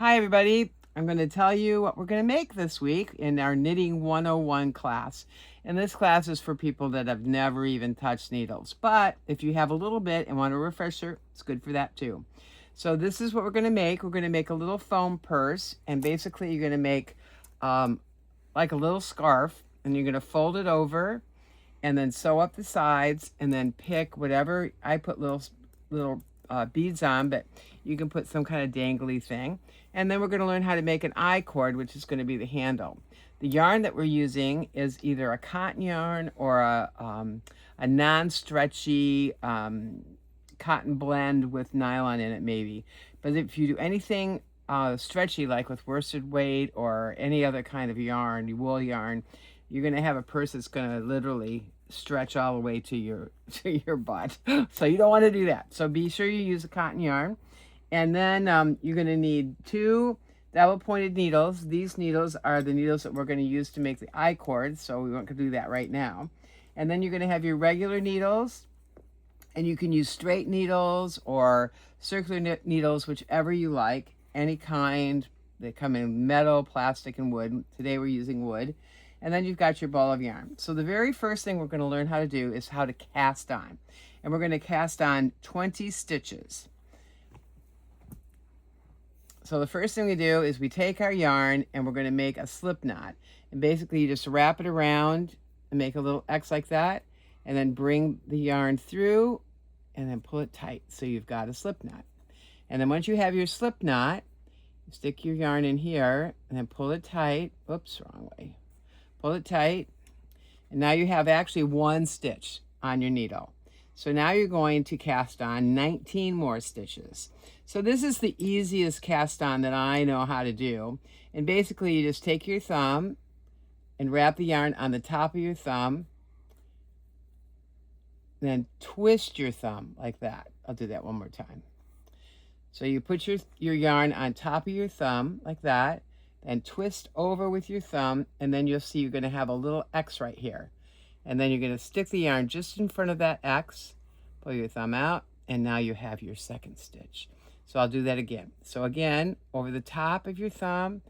Hi, everybody. I'm going to tell you what we're going to make this week in our Knitting 101 class. And this class is for people that have never even touched needles. But if you have a little bit and want a refresher, it's good for that too. So this is what we're going to make. We're going to make a little foam purse. And basically you're going to make like a little scarf. And you're going to fold it over and then sew up the sides and then pick whatever. I put little beads on, but you can put some kind of dangly thing. And then we're going to learn how to make an I-cord, which is going to be the handle. The yarn that we're using is either a cotton yarn or a non-stretchy cotton blend with nylon in it, maybe. But if you do anything stretchy, like with worsted weight or any other kind of yarn, wool yarn, you're going to have a purse that's going to literally stretch all the way to your butt. So you don't want to do that. So be sure you use a cotton yarn. And then you're going to need 2 double pointed needles. These needles are the needles that we're going to use to make the I-cord. So we won't do that right now. And then you're going to have your regular needles. And you can use straight needles or circular needles, whichever you like, any kind. They come in metal, plastic, and wood. Today we're using wood. And then you've got your ball of yarn. So the very first thing we're going to learn how to do is how to cast on. And we're going to cast on 20 stitches. So the first thing we do is we take our yarn and we're going to make a slip knot. And basically you just wrap it around and make a little X like that. And then bring the yarn through and then pull it tight. So you've got a slip knot. And then once you have your slip knot, you stick your yarn in here and then pull it tight. Oops, wrong way. Pull it tight. And now you have actually 1 stitch on your needle. So now you're going to cast on 19 more stitches. So this is the easiest cast on that I know how to do. And basically you just take your thumb and wrap the yarn on the top of your thumb. Then twist your thumb like that. I'll do that one more time. So you put your yarn on top of your thumb like that, and twist over with your thumb, and then you'll see you're going to have a little X right here. And then you're going to stick the yarn just in front of that X, pull your thumb out, and now you have your second stitch. So I'll do that again. So again, over the top of your thumb,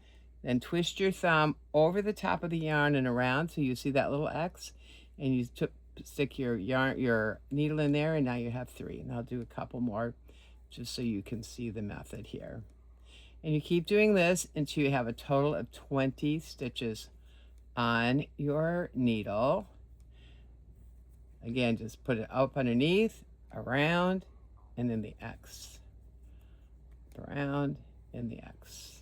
then twist your thumb over the top of the yarn and around, so you see that little X, and you stick your needle in there, and now you have 3. And I'll do a couple more just so you can see the method here. And you keep doing this until you have a total of 20 stitches on your needle. Again, just put it up underneath, around, and then the X. Around and the X.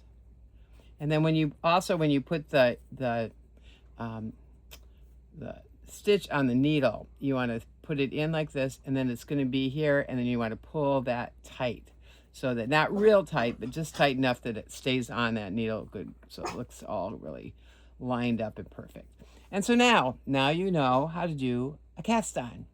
And then when you put the stitch on the needle, you want to put it in like this, and then it's going to be here, and then you want to pull that tight. So that, not real tight, but just tight enough that it stays on that needle good, so it looks all really lined up and perfect. And so now you know how to do a cast on.